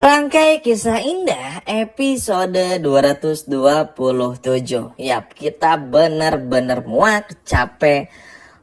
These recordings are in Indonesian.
Rangkai Kisah Indah episode 227. Yap, kita benar-benar muak, capek,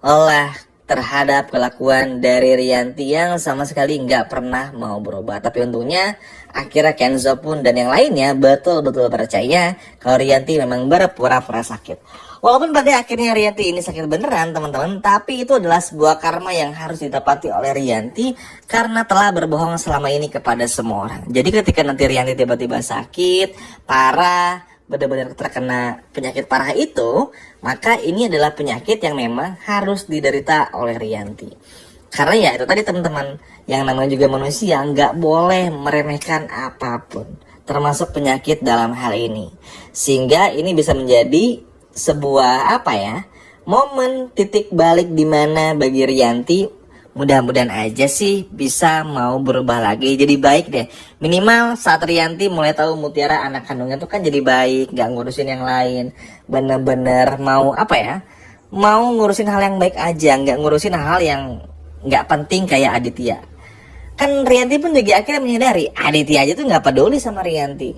lelah terhadap kelakuan dari Rianti yang sama sekali nggak pernah mau berubah. Tapi untungnya akhirnya Kenzo pun dan yang lainnya betul-betul percaya kalau Rianti memang berpura-pura sakit. Walaupun pada akhirnya Rianti ini sakit beneran teman-teman, tapi itu adalah sebuah karma yang harus didapati oleh Rianti karena telah berbohong selama ini kepada semua orang. Jadi ketika nanti Rianti tiba-tiba sakit, parah, benar-benar terkena penyakit parah itu, maka ini adalah penyakit yang memang harus diderita oleh Rianti. Karena ya itu tadi teman-teman, yang namanya juga manusia nggak boleh meremehkan apapun, termasuk penyakit dalam hal ini. Sehingga ini bisa menjadi sebuah momen titik balik di mana bagi Rianti mudah-mudahan aja sih bisa mau berubah lagi jadi baik deh. Minimal saat Rianti mulai tahu Mutiara anak kandungnya tuh kan jadi baik, gak ngurusin yang lain, bener-bener mau mau ngurusin hal yang baik aja, gak ngurusin hal yang gak penting kayak Aditya. Kan Rianti pun juga akhirnya menyadari Aditya aja tuh gak peduli sama Rianti,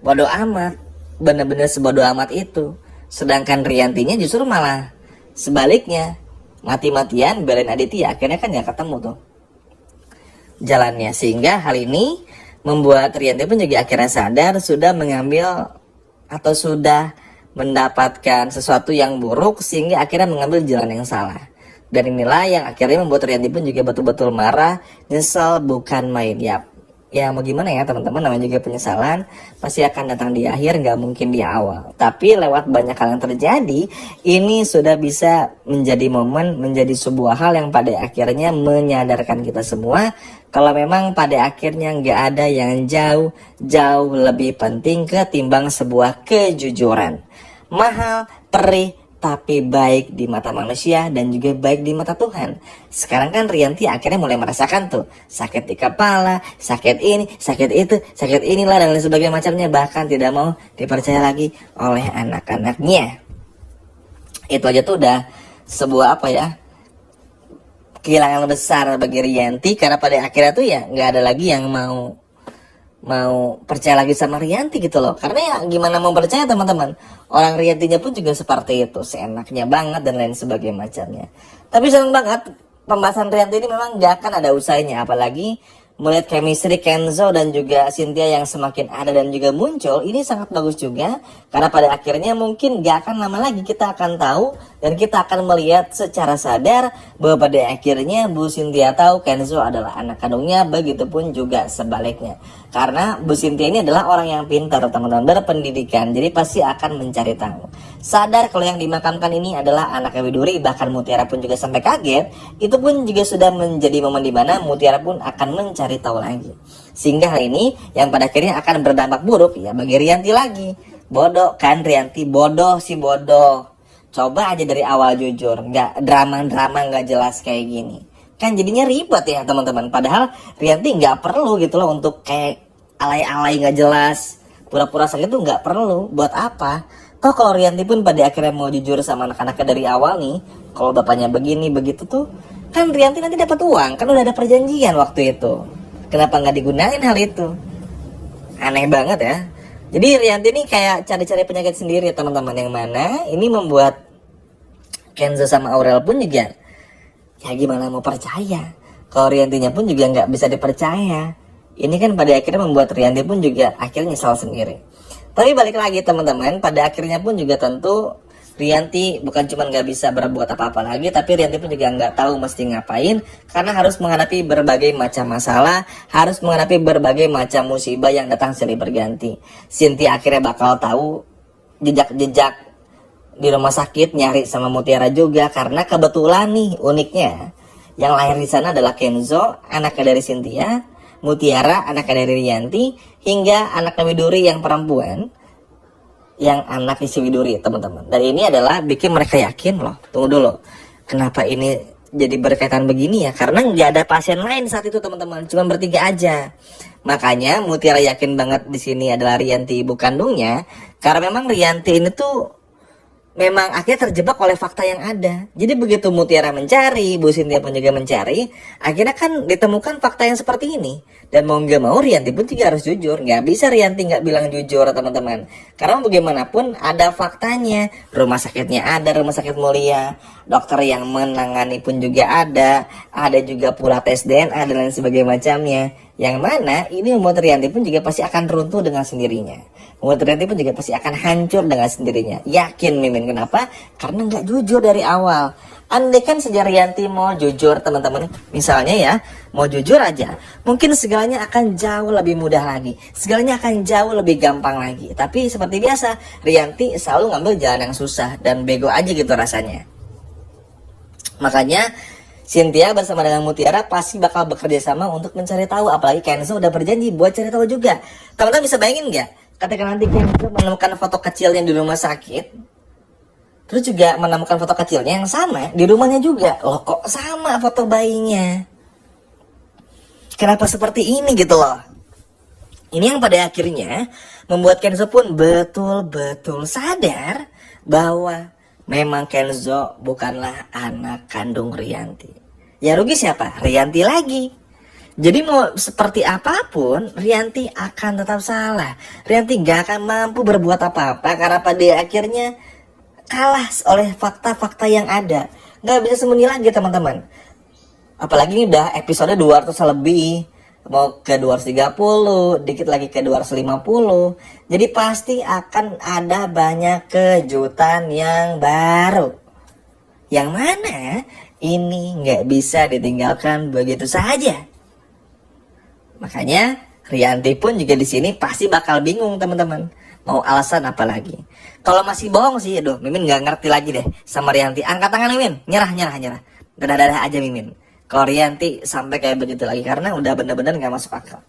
bodoh amat, bener-bener sebodoh amat itu. Sedangkan Riantinya justru malah sebaliknya, mati-matian belain Aditya. Akhirnya kan gak ketemu tuh jalannya. Sehingga hal ini membuat Rianti pun juga akhirnya sadar sudah mengambil atau sudah mendapatkan sesuatu yang buruk, sehingga akhirnya mengambil jalan yang salah. Dan inilah yang akhirnya membuat Rianti pun juga betul-betul marah, nyesel bukan main. Ya mau gimana ya teman-teman, namanya juga penyesalan pasti akan datang di akhir, nggak mungkin di awal. Tapi lewat banyak hal yang terjadi, ini sudah bisa menjadi momen, menjadi sebuah hal yang pada akhirnya menyadarkan kita semua kalau memang pada akhirnya nggak ada yang jauh lebih penting ketimbang sebuah kejujuran. Mahal, perih, tapi baik di mata manusia dan juga baik di mata Tuhan. Sekarang kan Rianti akhirnya mulai merasakan tuh sakit di kepala, sakit ini, sakit itu, sakit inilah dan lain sebagainya macamnya, bahkan tidak mau dipercaya lagi oleh anak-anaknya. Itu aja tuh udah sebuah kehilangan besar bagi Rianti, karena pada akhirnya tuh ya nggak ada lagi yang mau percaya lagi sama Rianti gitu loh. Karena ya gimana mau percaya teman-teman, orang Riantinya pun juga seperti itu, seenaknya banget dan lain sebagainya macamnya. Tapi seneng banget pembahasan Rianti ini, memang gak akan ada usainya. Apalagi melihat chemistry Kenzo dan juga Cynthia yang semakin ada dan juga muncul, ini sangat bagus juga. Karena pada akhirnya mungkin gak akan lama lagi kita akan tahu dan kita akan melihat secara sadar bahwa pada akhirnya Bu Cynthia tahu Kenzo adalah anak kandungnya, begitupun juga sebaliknya. Karena Bu Cynthia ini adalah orang yang pintar teman-teman, berpendidikan, jadi pasti akan mencari tahu. Sadar kalau yang dimakamkan ini adalah anaknya Widuri, bahkan Mutiara pun juga sampai kaget. Itu pun juga sudah menjadi momen dimana Mutiara pun akan mencari tahu lagi. Sehingga hal ini yang pada akhirnya akan berdampak buruk ya bagi Rianti lagi. Bodoh kan Rianti, bodoh. Coba aja dari awal jujur, nggak drama-drama nggak jelas kayak gini. Kan jadinya ribet ya teman-teman. Padahal Rianti nggak perlu gitu loh untuk kayak alay-alay nggak jelas, pura-pura sakit tuh nggak perlu. Buat apa? Toh kalau Rianti pun pada akhirnya mau jujur sama anak-anaknya dari awal nih, kalau bapaknya begini begitu tuh, kan Rianti nanti dapat uang, kan udah ada perjanjian waktu itu. Kenapa nggak digunain hal itu? Aneh banget ya. Jadi Rianti ini kayak cari-cari penyakit sendiri teman-teman, yang mana ini membuat Kenzo sama Aurel pun juga ya gimana mau percaya kalau Riantinya pun juga nggak bisa dipercaya. Ini kan pada akhirnya membuat Rianti pun juga akhirnya nyesal sendiri. Tapi balik lagi teman-teman, pada akhirnya pun juga tentu Rianti bukan cuma nggak bisa berbuat apa-apa lagi, tapi Rianti pun juga nggak tahu mesti ngapain, karena harus menghadapi berbagai macam masalah, harus menghadapi berbagai macam musibah yang datang silih berganti. Cynthia akhirnya bakal tahu jejak-jejak di rumah sakit, nyari sama Mutiara juga, karena kebetulan nih uniknya yang lahir di sana adalah Kenzo, anaknya dari Cynthia, Mutiara anaknya dari Rianti, hingga anaknya Widuri yang perempuan, yang anak isi Widuri teman-teman. Dan ini adalah bikin mereka yakin loh, tunggu dulu, kenapa ini jadi berkaitan begini ya, karena nggak ada pasien lain saat itu teman-teman, cuma bertiga aja. Makanya Mutiara yakin banget di sini adalah Rianti ibu kandungnya, karena memang Rianti ini tuh memang akhirnya terjebak oleh fakta yang ada. Jadi begitu Mutiara mencari, Bu Cynthia pun juga mencari, akhirnya kan ditemukan fakta yang seperti ini. Dan mau nggak mau Rianti pun juga harus jujur. Nggak bisa Rianti nggak bilang jujur, teman-teman. Karena bagaimanapun ada faktanya. Rumah sakitnya ada, rumah sakit mulia. Dokter yang menangani pun juga ada. Ada juga pula tes DNA dan lain sebagainya macamnya. Yang mana ini membuat Rianti pun juga pasti akan runtuh dengan sendirinya. Membuat Rianti pun juga pasti akan hancur dengan sendirinya. Yakin Mimin, kenapa? Karena nggak jujur dari awal. Andai kan saja Rianti mau jujur teman-teman, misalnya ya, mau jujur aja, mungkin segalanya akan jauh lebih mudah lagi. Segalanya akan jauh lebih gampang lagi. Tapi seperti biasa, Rianti selalu ngambil jalan yang susah dan bego aja gitu rasanya. Makanya Cynthia bersama dengan Mutiara pasti bakal bekerja sama untuk mencari tahu. Apalagi Kenzo udah berjanji buat cari tahu juga. Teman-teman bisa bayangin nggak? Ketika nanti Kenzo menemukan foto kecilnya di rumah sakit, terus juga menemukan foto kecilnya yang sama di rumahnya juga. Loh kok sama foto bayinya? Kenapa seperti ini gitu loh? Ini yang pada akhirnya membuat Kenzo pun betul-betul sadar bahwa memang Kenzo bukanlah anak kandung Rianti. Ya rugi siapa? Rianti lagi. Jadi mau seperti apapun, Rianti akan tetap salah. Rianti gak akan mampu berbuat apa-apa karena pada akhirnya kalah oleh fakta-fakta yang ada. Gak bisa sembunyi lagi teman-teman. Apalagi ini udah episode 200 lebih. Mau ke 230, dikit lagi ke 250. Jadi pasti akan ada banyak kejutan yang baru. Yang mana ini nggak bisa ditinggalkan begitu saja. Makanya Rianti pun juga di sini pasti bakal bingung teman-teman. Mau alasan apa lagi? Kalau masih bohong sih, aduh, Mimin nggak ngerti lagi deh sama Rianti. Angkat tangan Mimin, nyerah. Dadah aja Mimin. Kalau Rianti sampai kayak begitu lagi karena udah bener-bener nggak masuk akal.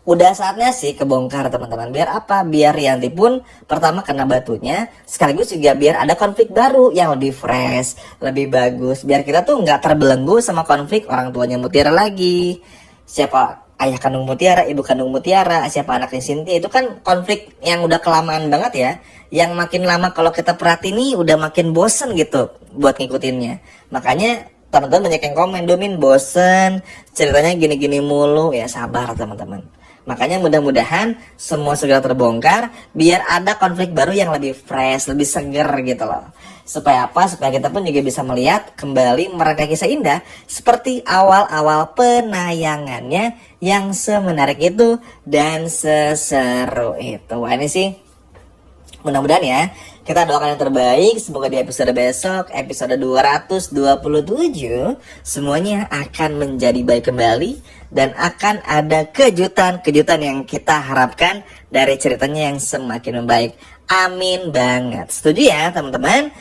Udah saatnya sih kebongkar teman-teman. Biar apa? Biar Rianti pun pertama kena batunya, sekaligus juga biar ada konflik baru yang lebih fresh, lebih bagus. Biar kita tuh nggak terbelenggu sama konflik orang tuanya Mutiara lagi. Siapa ayah kandung Mutiara, ibu kandung Mutiara, siapa anaknya Cynthia, itu kan konflik yang udah kelamaan banget ya. Yang makin lama kalau kita perhatiin nih udah makin bosen gitu buat ngikutinnya. Makanya teman-teman banyak yang komen, Domin bosen, ceritanya gini-gini mulu. Ya sabar teman-teman. Makanya mudah-mudahan semua segera terbongkar biar ada konflik baru yang lebih fresh, lebih seger gitu loh. Supaya apa? Supaya kita pun juga bisa melihat kembali mereka kisah indah seperti awal-awal penayangannya yang semenarik itu dan seseru itu. Wah ini sih mudah-mudahan ya kita doakan yang terbaik. Semoga di episode besok, episode 227, semuanya akan menjadi baik kembali dan akan ada kejutan-kejutan yang kita harapkan dari ceritanya yang semakin membaik. Amin banget. Setuju ya teman-teman?